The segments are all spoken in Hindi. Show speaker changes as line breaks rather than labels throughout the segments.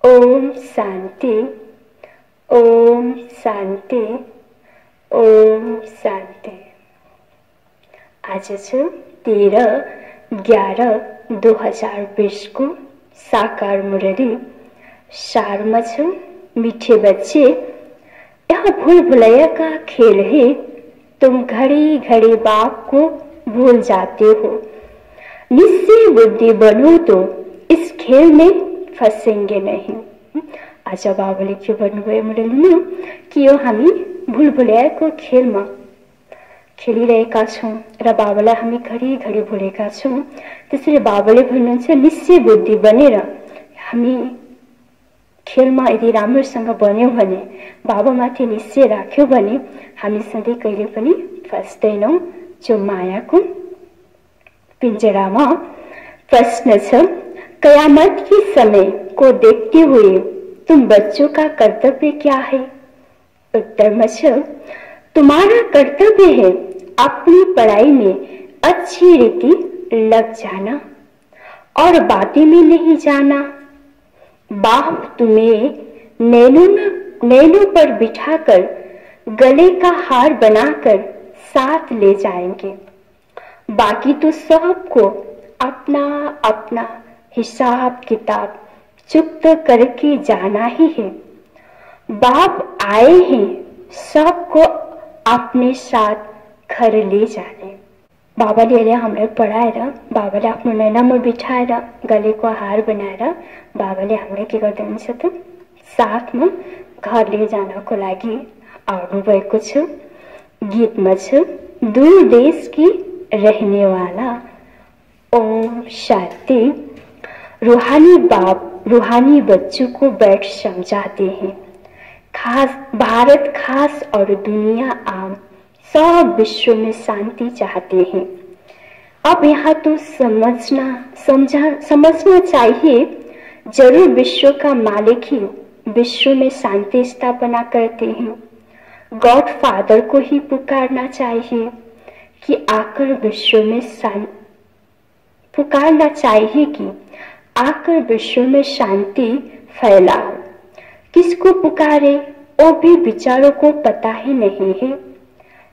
ओम शांति, ओम शांति, ओम शांति। आज 13/11/2020 को साकार मुरली सारमा छ। मीठे बच्चे, यह भूल भुलैया का खेल है। तुम घड़ी घड़ी बाप को भूल जाते हो। निश्चय बुद्धि बनो तो इस खेल में फसेंगे नहीं। आज बाबाले के भन्नुभयो मुरलीमा कि यो हामी भूल भुलैयाको खेलमा खेलिरहेका छौँ र बाबालाई हामी घडी घडी भुलेका छौँ। त्यसैले बाबाले भन्नुहुन्छ निश्चय बुद्धि बनेर हामी खेलमा यदि राम्रोसँग बन्यौँ भने, बाबामाथि निश्चय राख्यौँ भने हामी सधैँ कहिले पनि फस्दैनौँ जो मायाको पिंजरामा। प्रश्न छ, कयामत के समय को देखते हुए तुम बच्चों का कर्तव्य क्या है? उत्तर में छ, तुम्हारा कर्तव्य है अपनी पढ़ाई में अच्छी रीति लग जाना और बातें में नहीं जाना। बाप तुम्हें नैनों पर बिठाकर गले का हार बनाकर साथ ले जाएंगे। बाकी तो सबको अपना अपना हिसाब किताब चुकता करके जाना ही है। बाप आए हैं सबको अपने साथ घर ले जाने। बाबाले अहिले हामीलाई पढाएर, बाबाले आफ्नो नैनामा बिठाएर गलेको हार बनाएर बाबाले हामीलाई के गर्नुहुन्छ त साथमा घर ले जानको लागि आउनु भएको छ। गीतमा छ, दूर देश की रहने वाला। ओम शांति। रूहानी बाप रूहानी बच्चों को बैठ समझाते हैं। खास भारत खास और दुनिया आम सब विश्व में शांति चाहते हैं। अब यहाँ तो समझना चाहिए, जरूर विश्व का मालिक ही विश्व में शांति स्थापना करते हैं। गॉड फादर को ही पुकारना चाहिए कि आकर विश्व में पुकारना चाहिए कि आकर विश्व में शांति फैलाओ। किसको पुकारे वो भी बेचारों को पता ही नहीं है।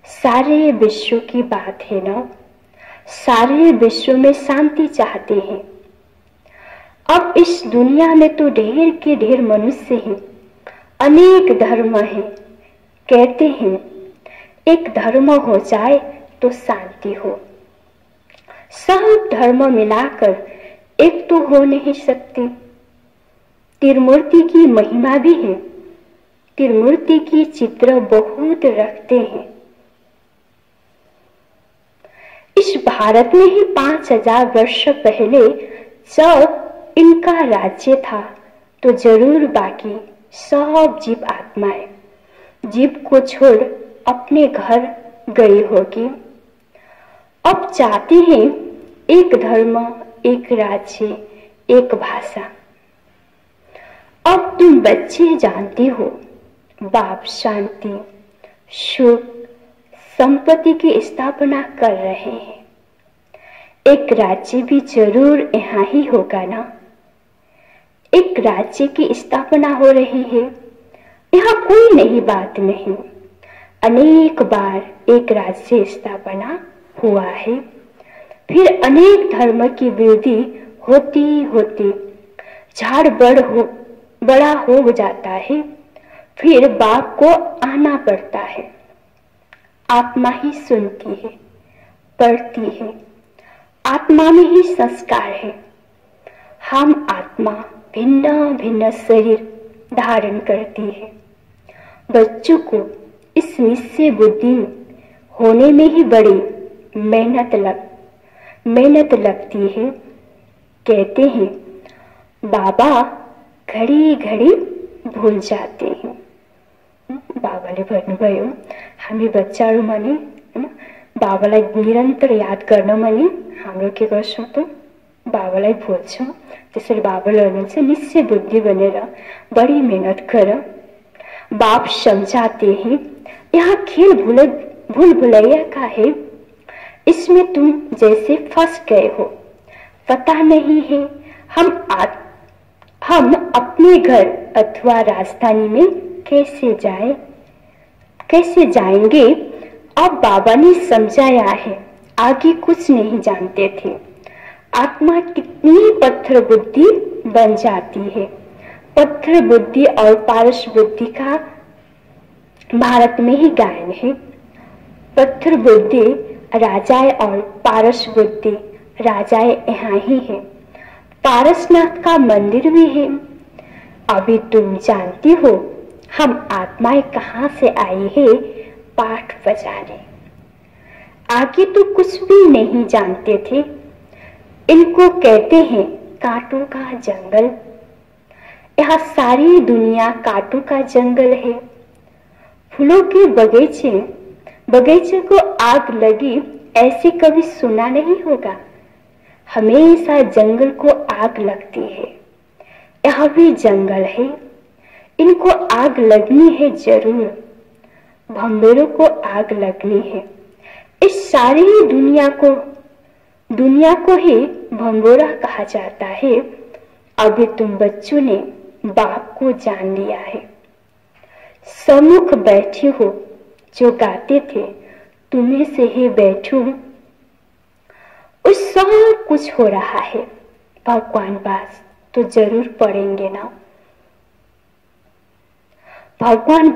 सारे विश्व की बात है ना, सारे विश्व में शांति चाहते हैं। अब इस दुनिया में तो ढेर के ढेर मनुष्य हैं, अनेक धर्म हैं। कहते हैं एक धर्म हो जाए तो शांति हो। सब धर्म मिलाकर एक तो हो नहीं सकती। त्रिमूर्ति की महिमा भी है। त्रिमूर्ति की चित्र बहुत रखते हैं। इस भारत में ही 5000 वर्ष पहले जब इनका राज्य था तो जरूर बाकी सब जीव आत्माएं जीव को छोड़ अपने घर गई होगी। अब चाहते हैं एक धर्म, एक राज्य, एक भाषा। अब तुम बच्चे जानते हो, बाप शांति सुख संपत्ति की स्थापना कर रहे हैं। एक राज्य भी जरूर यहाँ ही होगा ना। एक राज्य की स्थापना हो रही है, यहाँ कोई नई बात नहीं। अनेक बार एक राज्य स्थापना हुआ है, फिर अनेक धर्म की वृद्धि होती होती झाड़ बड़ा हो जाता है। फिर बाप को आना पड़ता है। आत्मा ही सुनती है, पढ़ती है। आत्मा में ही संस्कार है। हम आत्मा भिन्न भिन्न शरीर धारण करती है। बच्चों को इस निश्चय बुद्धि होने में ही बड़ी मेहनत लगती है। कहते हैं बाबा घड़ी घड़ी भूल जाते हैं। बाबाले भन्नुभयो हामी बच्चाहरूमा नि हैन बाबालाई निरन्तर याद गर्नमा नि हाम्रो के गर्छौं त बाबालाई भुल्छौं। त्यसैले बाबाले भन्नुहुन्छ निश्चय बुद्धि बनेर बड़ी मेहनत कर। बाप समझाते हैं यहाँ खेल भूल भुलैया का है। इसमें तुम जैसे फंस गए हो, पता नहीं है हम अपने घर अथवा राजधानी में कैसे जाएंगे? अब बाबा ने समझाया है, आगे कुछ नहीं जानते थे। आत्मा कितनी पत्थर बुद्धि बन जाती है। पत्थर बुद्धि और पारस बुद्धि का भारत में ही गायन है। पत्थर बुद्धि राजाए और पारस बुद्धि राजाए यहाँ ही है। पारसनाथ का मंदिर भी है। अभी तुम जानती हो हम आत्माएं कहाँ से आई है? पाठ बजाने। आगे तो कुछ भी नहीं जानते थे। इनको कहते हैं कांटों का जंगल। यहाँ सारी दुनिया कांटों का जंगल है। फूलों के बगीचे को आग लगी ऐसे कभी सुना नहीं होगा। हमेशा जंगल को आग लगती है। यह भी जंगल है, इनको आग लगनी है जरूर। भंबेरों को आग लगनी है। इस सारी दुनिया को ही भंबोरा कहा जाता है। अभी तुम बच्चों ने बाप को जान लिया है। सम्मुख बैठी हो जो गाते थे, तुम्हें से ही बैठूं। उस सब कुछ हो रहा है। भगवान बास तो जरूर पढ़ेंगे ना। भगवान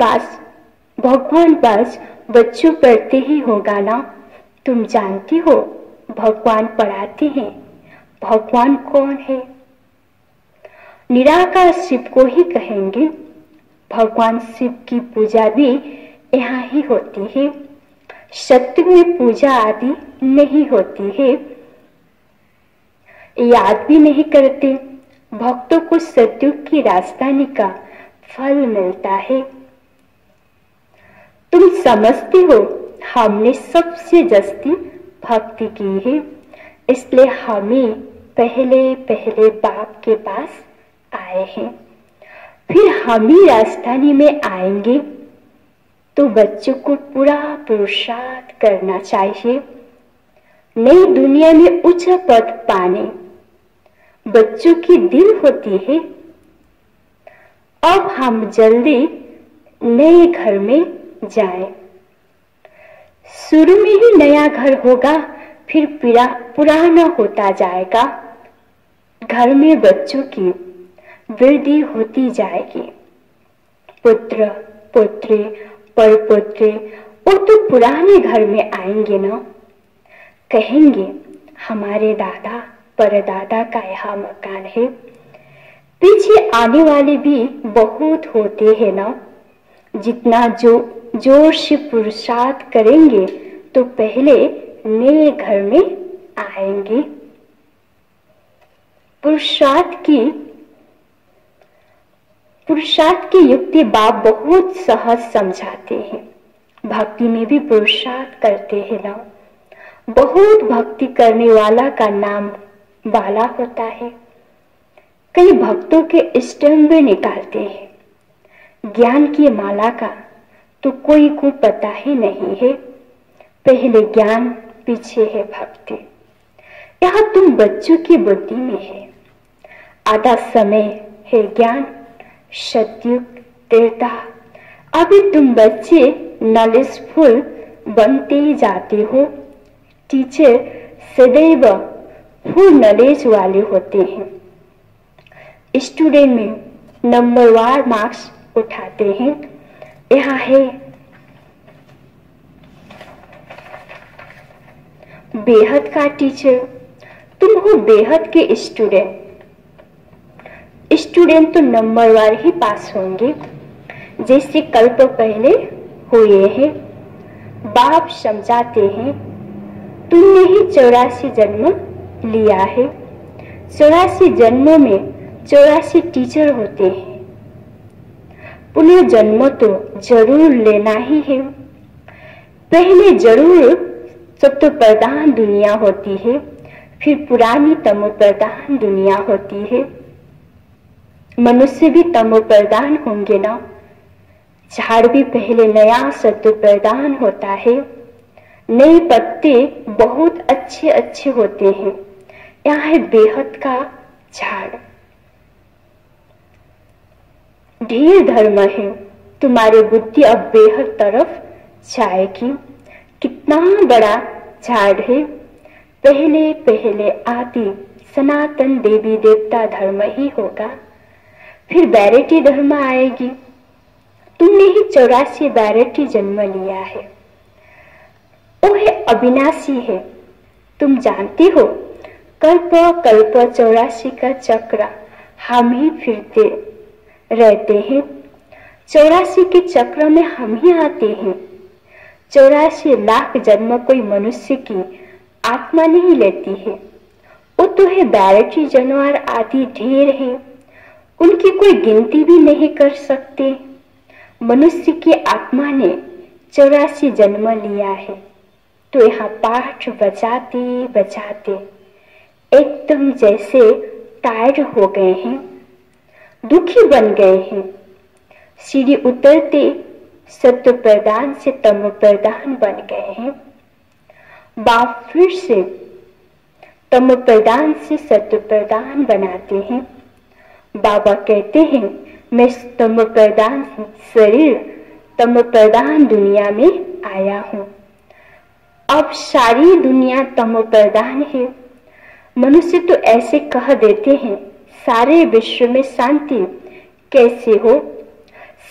बास बच्चों पढ़ते ही होगा ना। तुम जानती हो भगवान पढ़ाते हैं। भगवान कौन है? निराकार शिव को ही कहेंगे। भगवान शिव की पूजा भी यहाँ ही होती है। सत्य में पूजा आदि नहीं होती है, याद भी नहीं करते। भक्तों को सतयुग की राजधानी का फल मिलता है। तुम समझते हो हमने सबसे जस्ती भक्ति की है, इसलिए हमें पहले बाप के पास आए हैं। फिर हम ही राजधानी में आएंगे। तो बच्चों को पूरा पुरुषार्थ करना चाहिए नई दुनिया में उच्च पद पाने। बच्चों की दिल होती है। अब हम जल्दी नए घर में जाएं। शुरू में ही नया घर होगा, फिर पुराना होता जाएगा। घर में बच्चों की वृद्धि होती जाएगी। पुत्र पुत्री परपुत्री वो तो पुराने घर में आएंगे ना। कहेंगे हमारे दादा परदादा का यहाँ मकान है। पीछे आने वाले भी बहुत होते हैं ना। जितना जोर से पुरुषार्थ करेंगे तो पहले नए घर में आएंगे। पुरुषार्थ की युक्ति बाप बहुत सहज समझाते हैं। भक्ति में भी पुरुषार्थ करते हैं ना। बहुत भक्ति करने वाला का नाम बाला होता है। कई भक्तों के स्टैम्प भी निकालते हैं। ज्ञान की माला का तो कोई को पता ही नहीं है। पहले ज्ञान पीछे है भक्ति। यह तुम बच्चों की बुद्धि में है। आधा समय है ज्ञान सतयुग त्रेता। अभी तुम बच्चे नॉलेजफुल बनते ही जाते हो। टीचर सदैव फुल नॉलेज वाले होते हैं। स्टूडेंट में नंबरवार मार्क्स उठाते हैं। यहाँ है बेहद का टीचर। तुम हो बेहद के स्टूडेंट। स्टूडेंट तो नंबरवार ही पास होंगे, जैसे कल्प पहले हुए हैं। बाप समझाते हैं तुमने ही 84 जन्म लिया है। 84 जन्मों में 84 टीचर होते हैं। पुनः जन्म तो जरूर लेना ही है। पहले जरूर सत्व प्रधान दुनिया होती है, फिर पुरानी तमो प्रधान दुनिया होती है। मनुष्य भी तमो प्रधान होंगे ना। झाड़ भी पहले नया सत्व प्रधान होता है। नए पत्ते बहुत अच्छे अच्छे होते हैं। यहाँ है बेहद का झाड़। ढेर धर्म है, तुम्हारी बुद्धि अब बेहद तरफ जाएगी। कितना बड़ा झाड़ है। पहले पहले आदि सनातन देवी देवता धर्म ही होगा, फिर वैरायटी धर्म आएगी। तुमने ही 84 वैरायटी जन्म लिया है। वो है अविनाशी है। तुम जानते हो, कल्प कल्प 84 का चक्र हम ही फिरते रहते हैं। 84 के चक्र में हम ही आते हैं। 84 लाख जन्म कोई मनुष्य की आत्मा नहीं लेती है। वो तो है वैरायटी जानवर आदि ढेर है, उनकी कोई गिनती भी नहीं कर सकते। मनुष्य की आत्मा ने 84 जन्म लिया है। तो यहाँ पाठ बजाते बजाते एकदम जैसे टायर्ड हो गए हैं, दुखी बन गए हैं। सीढ़ी उतरते सत्य प्रदान से तम प्रदान बन गए हैं। बाप फिर से तम प्रदान से सत्य प्रदान बनाते हैं। बाबा कहते हैं, मैं तम प्रदान शरीर तम प्रदान दुनिया में आया हूँ। अब सारी दुनिया तम प्रदान है। मनुष्य तो ऐसे कह देते हैं, सारे विश्व में शांति कैसे हो।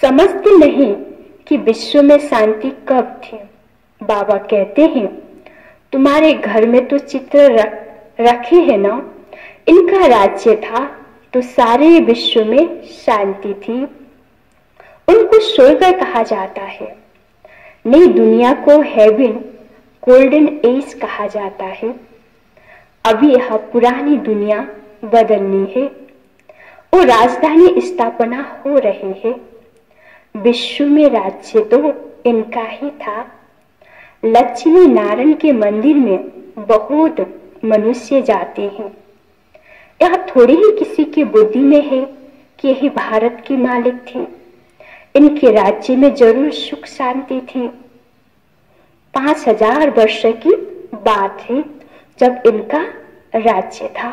समझते नहीं कि विश्व में शांति कब थी। बाबा कहते हैं, तुम्हारे घर में तो चित्र रखे हैं ना, इनका राज्य था तो सारे विश्व में शांति थी। उनको स्वर्ग कहा जाता है। नई दुनिया को हेवन गोल्डन एज कहा जाता है। अभी यह पुरानी दुनिया बदलनी है और राजधानी स्थापना हो रही है। विश्व में राज्य तो इनका ही था। लक्ष्मी नारायण के मंदिर में बहुत मनुष्य जाते हैं। यह थोड़ी ही किसी की बुद्धि में है कि यही भारत की मालिक थी। इनके राज्य में जरूर सुख शांति थी। 5000 वर्ष की बात है जब इनका राज्य था।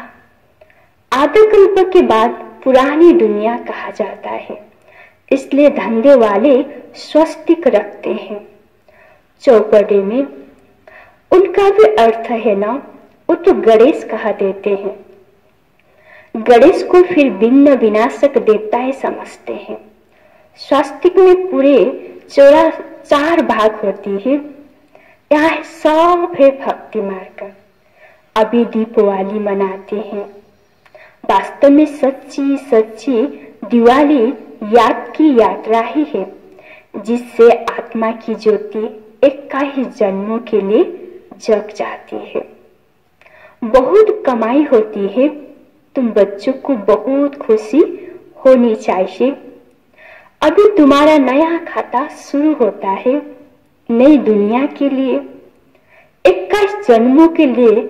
आधा कल्प के बाद पुरानी दुनिया कहा जाता है, इसलिए धंधे वाले स्वस्तिक रखते हैं चौपड़े में। उनका भी अर्थ है ना, वो तो गणेश कहा देते हैं। गणेश को फिर भिन्न विनाशक देवताएं समझते हैं। स्वस्तिक में पूरे 4 भाग होती है। यह सब है भक्ति मार्ग। अभी दीपावली मनाते हैं। वास्तव में सच्ची सच्ची दिवाली याद की यात्रा ही है, जिससे आत्मा की ज्योति 21 जन्मों के लिए जग जाती है। बहुत कमाई होती है। तुम बच्चों को बहुत खुशी होनी चाहिए। अभी तुम्हारा नया खाता शुरू होता है। नई दुनिया के लिए 21 जन्मों के लिए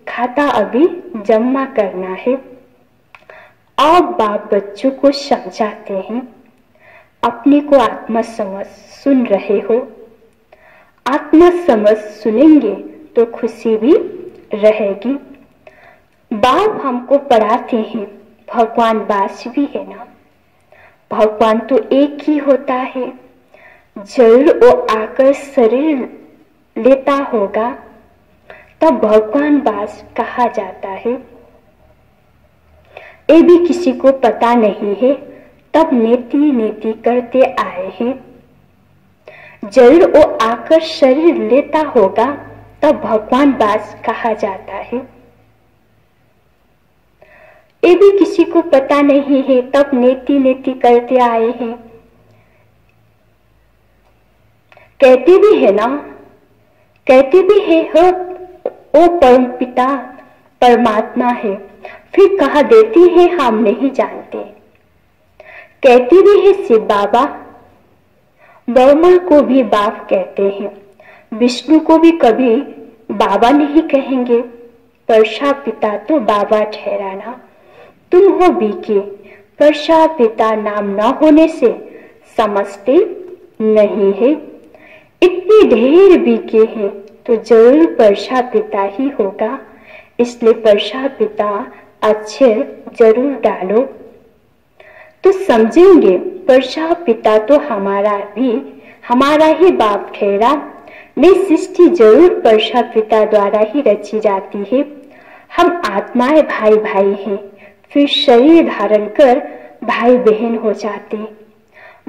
खाता अभी जमा करना है। अब बाप बच्चों को समझाते हैं, अपने को आत्मा समझ सुन रहे हो। आत्मा समझ सुनेंगे तो खुशी भी रहेगी। बाप हमको पढ़ाते हैं, भगवान बास भी है ना। भगवान तो एक ही होता है। जरूर वो आकर शरीर लेता होगा, तब भगवान बास कहा जाता है। ये भी किसी को पता नहीं है, तब नीति नीति करते आए हैं। जरूर वो आकर शरीर लेता होगा, तब भगवान बास कहा जाता है। ये भी किसी को पता नहीं है, तब नीति नीति करते आए हैं। कहते भी है ना, कहते भी है वो परम पिता परमात्मा है, फिर कहा देते हैं हम नहीं जानते। कहते भी है शिव बाबा, ब्रह्मा को भी बाप कहते हैं, विष्णु को भी कभी बाबा नहीं कहेंगे। परशा पिता तो बाबा ठहराना। तुम हो बीके, परशा पिता नाम न होने से समझते नहीं है। इतने ढेर बीके हैं तो जरूर परशा पिता ही होगा, इसलिए परशा पिता अक्षर जरूर डालो तो समझेंगे प्रजापिता तो हमारा ही बाप ठहरा। नई सृष्टि जरूर प्रजापिता द्वारा ही रची जाती है। हम आत्माएं भाई भाई हैं, फिर शरीर धारण कर भाई बहन हो जाते।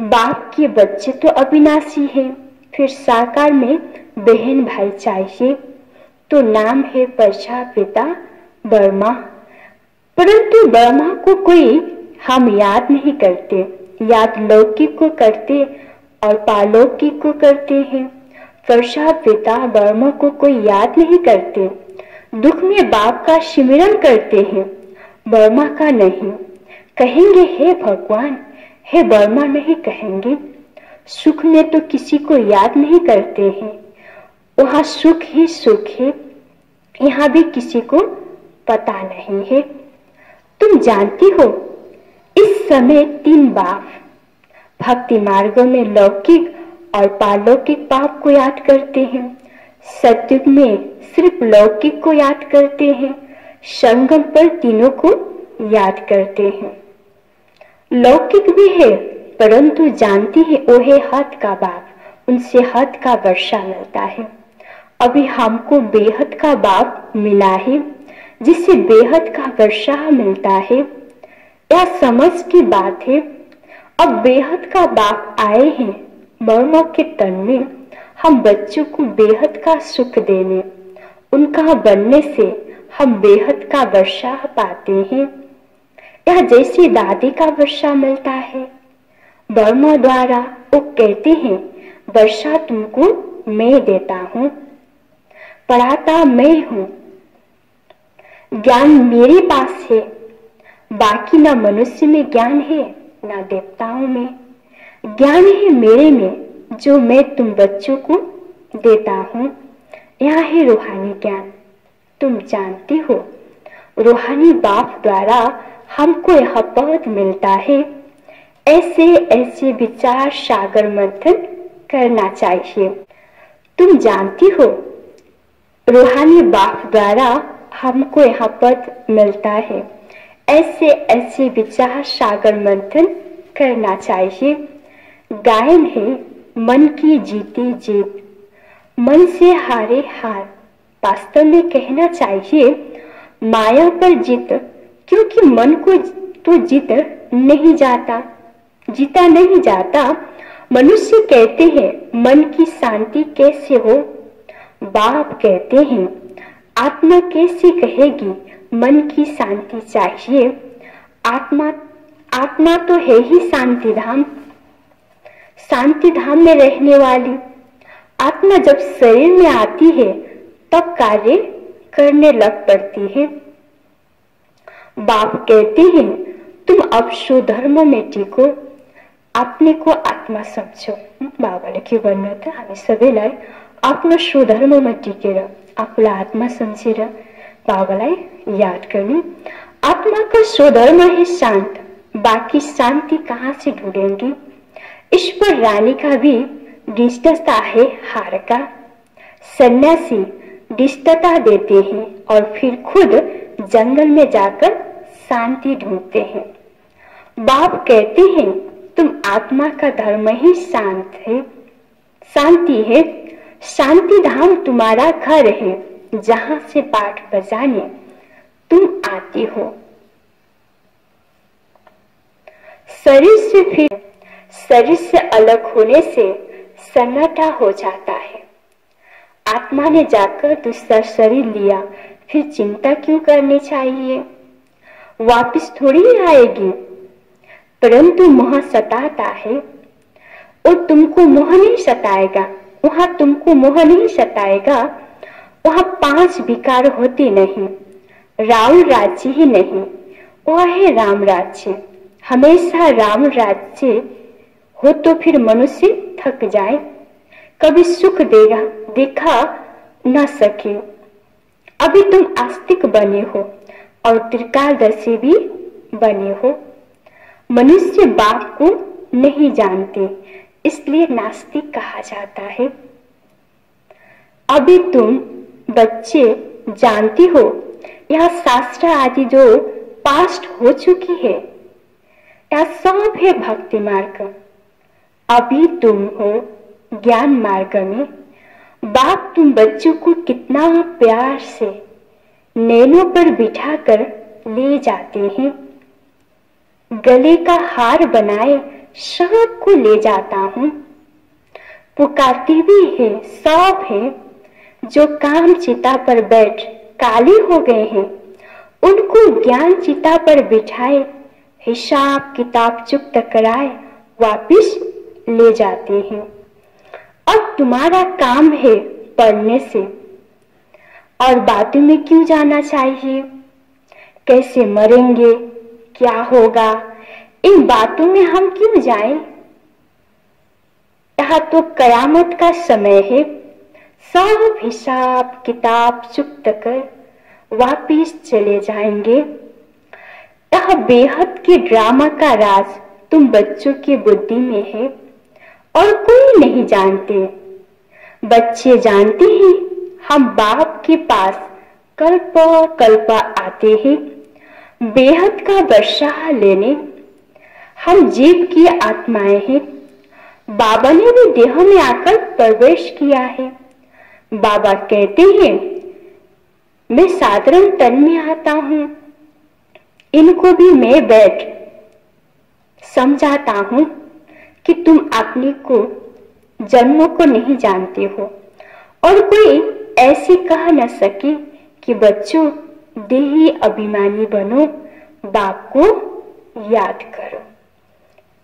बाप के बच्चे तो अविनाशी है, फिर साकार में बहन भाई चाहिए, तो नाम है प्रजापिता ब्रह्मा। परंतु ब्रह्मा को कोई हम याद नहीं करते, याद लौकिक को करते और पालौकिक को करते हैं। प्रजापिता ब्रह्मा को कोई याद नहीं करते, दुख में बाप का सिमरन करते हैं, ब्रह्मा का नहीं। कहेंगे हे भगवान, हे ब्रह्मा नहीं कहेंगे। सुख में तो किसी को याद नहीं करते हैं, वहां सुख ही सुख है, यहाँ भी किसी को पता नहीं है। तुम जानती हो इस समय 3 बाप भक्ति मार्ग में लौकिक और पालौकिक बाप को याद करते हैं। सतयुग में सिर्फ लौकिक को याद करते हैं, संगम पर तीनों को याद करते हैं। लौकिक भी है, परंतु जानती है वो है हद का बाप, उनसे हद का वर्षा मिलता है। अभी हमको बेहद का बाप मिला है, जिससे बेहद का वर्षा मिलता है। यह समझ की बात है। अब बेहद का बाप आए हैं ब्रह्मा के तन में, हम बच्चों को बेहद का सुख देने, उनका बनने से हम बेहद का वर्षा पाते हैं। यह जैसे दादी का वर्षा मिलता है ब्रह्मा द्वारा, वो कहते हैं वर्षा तुमको मैं देता हूँ, पढ़ाता मैं हूँ, ज्ञान मेरे पास है, बाकी ना मनुष्य में ज्ञान है ना देवताओं में। ज्ञान है मेरे में जो मैं तुम बच्चों को देता हूँ। यह है रूहानी ज्ञान। तुम जानती हो रूहानी बाप द्वारा हमको यह पद मिलता है। ऐसे ऐसे विचार सागर मंथन करना चाहिए। तुम जानती हो रूहानी बाप द्वारा हमको यह पद मिलता है। ऐसे ऐसे विचार सागर मंथन करना चाहिए। गायन है मन की जीती जीत, मन से हारे हार। वास्तव में कहना चाहिए माया पर जीत, क्योंकि मन को तो जीता नहीं जाता। मनुष्य कहते हैं मन की शांति कैसे हो, बाप कहते हैं आत्मा कैसे कहेगी मन की शांति चाहिए। आत्मा तो है ही शांति धाम, शांति धाम में रहने वाली। आत्मा जब शरीर में आती है तब कार्य करने लग पड़ती है। बाप कहते हैं तुम अब स्वधर्म में टिको, अपने को आत्मा समझो। बाबाले के भन्नु हामी सबैलाई आफ्नो स्वधर्ममा टिकेर आफूलाई आत्मा सम्झेर बाबालाई याद करने। आत्मा का स्वधर्म है शांत, बाकी शांति कहाँ से ढूंढेंगी। ईश्वर रानी का भी दृष्टता है हार का। सन्यासी दृष्टता देते हैं और फिर खुद जंगल में जाकर शांति ढूंढते हैं। बाप कहते हैं तुम आत्मा का धर्म ही शांत है, शांति है। शांति धाम तुम्हारा घर है, जहां से पाठ बजाने तुम आती हो। शरीर से अलग होने से सन्नाटा हो जाता है। आत्मा ने जाकर दूसरा शरीर लिया, फिर चिंता क्यों करनी चाहिए, वापस थोड़ी ही आएगी। परंतु मोह सताता है, और तुमको मोह नहीं सताएगा। वहां तुमको मोह नहीं सताएगा, वहां 5 विकार होते नहीं, रावण राज्य ही नहीं, वह है राम राज्य। हमेशा राम राज्य हो तो फिर मनुष्य थक जाए, कभी सुख देखा न सके। अभी तुम आस्तिक बने हो और त्रिकालदर्शी भी बने हो। मनुष्य बाप को नहीं जानते, इसलिए नास्तिक कहा जाता है। अभी तुम बच्चे जानती हो यह शास्त्र आदि जो पास्ट हो चुकी है, यह सब है भक्ति मार्ग। अभी तुम हो ज्ञान मार्ग में। बाप तुम बच्चों को कितना प्यार से नैनों पर बिठाकर ले जाते हैं। गले का हार बनाए सबको ले जाता हूँ। पुकारते भी है सब है जो काम चिता पर बैठ काले हो गए हैं। उनको ज्ञान चिता पर बिठाए हिसाब किताब चुप्त कराए वापिस ले जाते हैं। अब तुम्हारा काम है पढ़ने से और बातों में क्यों जाना चाहिए, कैसे मरेंगे, क्या होगा, इन बातों में हम क्यों जाएं। यह तो कयामत का समय है। सब हिसाब किताब चुप्त कर वापिस चले जाएंगे। यह बेहद के ड्रामा का राज तुम बच्चों की बुद्धि में है और कोई नहीं जानते। बच्चे जानते हैं हम बाप के पास कल्प कल्प आते हैं बेहद का वर्षा लेने। हम जीव की आत्माएं हैं। बाबा ने भी देह में आकर प्रवेश किया है। बाबा कहते हैं मैं साधारण तन में आता हूँ। इनको भी मैं बैठ समझाता हूँ कि तुम अपने को जन्मों को नहीं जानते हो और कोई ऐसे कह न सके कि बच्चों देही अभिमानी बनो, बाप को याद करो।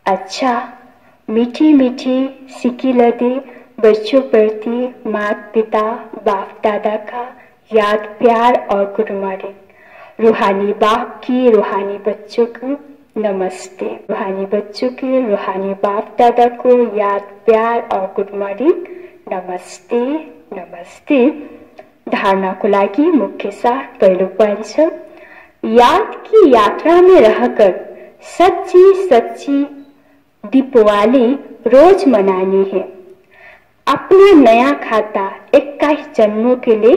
अच्छा मीठी मीठी सिकी लदे बच्चों प्रति माता पिता बाप दादा का याद प्यार और गुड मॉर्निंग। रूहानी बाप की रूहानी बच्चों को नमस्ते। रूहानी बच्चों के रूहानी बाप दादा को याद प्यार और गुड मॉर्निंग नमस्ते नमस्ते। धारणा को लागी मुख्य सार पहलू पंच। याद की यात्रा में रहकर सच्ची सच्ची दीपावली रोज मनानी है। अपना नया खाता 21 जन्मों के लिए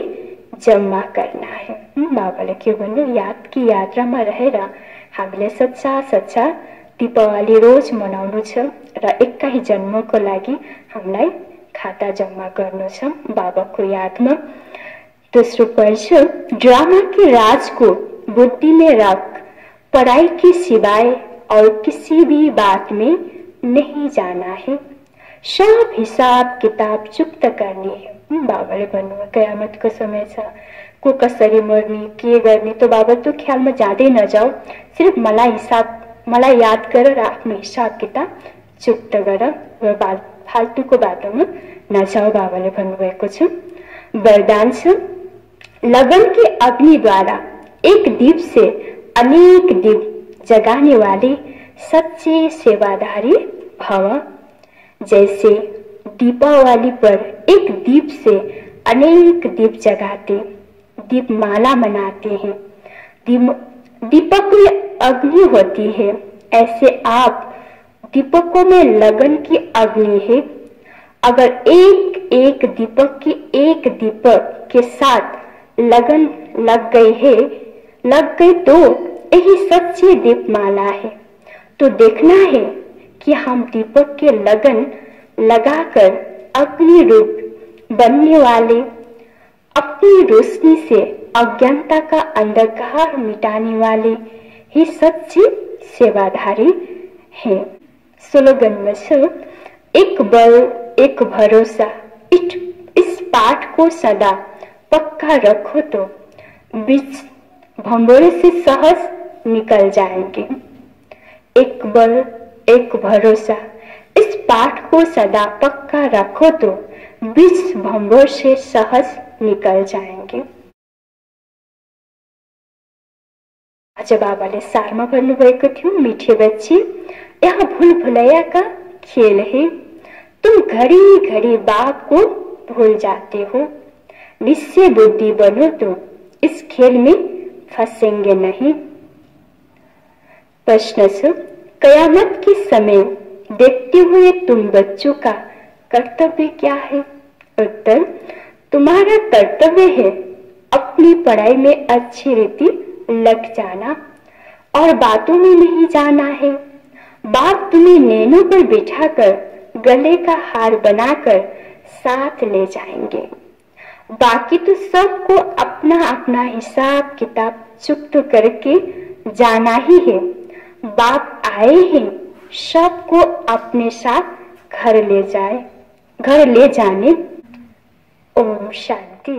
जमा करना है। बाबा लेके बोलो याद की यात्रा में रहेगा हामीले सच्चा सच्चा दीपावली रोज मनाउनु छ र 21 जन्मको लागि हामीलाई खाता जम्मा गर्नु छ बाबाको यादमा। दोस्रो पर्छ ड्रामा के राज को बुद्धि में रख, पढ़ाई के सिवाय और किसी भी बात में नहीं जाना है। सब हिसाब किताब चुप्त करनी है। बाबाले भन्नुभयो कयामतको समय छ, को कसरी मर्ने के गर्ने तो बाबा तो ख्यालमा जाँदै नजाऊ, सिर्फ मलाई याद गर र आफ्नो हिसाब किताब चुप्त गर र फाल्तुको बाटोमा नजाऊ बाबाले भन्नुभएको छ। वरदान छ लगन के अग्नि द्वारा एक दीप से अनेक दीप जगाने वाले सच्चे सेवाधारी भव। जैसे दीपावली पर एक दीप से अनेक दीप जगाते, दीप माला मनाते हैं, दीपक में अग्नि होती है, ऐसे आप दीपकों में लगन की अग्नि है। अगर एक एक दीपक की एक दीपक के साथ लगन लग गई तो यही सच्ची दीपमाला है। तो देखना है कि हम दीपक के लगन लगाकर अग्नि रूप बनने वाले, अपनी रोशनी से अज्ञानता का अंधकार मिटाने वाले ही सच्चे सेवाधारी हैं। स्लोगन में से एक बल एक भरोसा, इस पाठ को सदा पक्का रखो तो बीच भंबोरे से सहज निकल जाएंगे। एक बल एक भरोसा, इस पाठ को सदा पक्का रखो तो बीच भंबोर से सहज निकल जाएंगे। आज बाबाले सारमा भन्नुभएको थियो, मीठे बच्चे यह भूल भुलैया का खेल है। तुम घड़ी घड़ी बाप को भूल जाते हो। निश्चय बुद्धि बनो तो इस खेल में फंसेंगे नहीं। प्रश्न से कयामत के समय देखते हुए तुम बच्चों का कर्तव्य क्या है? उत्तर तुम्हारा कर्तव्य है अपनी पढ़ाई में अच्छी रीति लग जाना और बातों में नहीं जाना है। बाप तुम्हें नैनों पर बिठाकर गले का हार बनाकर साथ ले जाएंगे। बाकी तो सबको अपना अपना हिसाब किताब चुकत करके जाना ही है। बाप आए हैं सबको अपने साथ घर ले जाने। ओम शांति।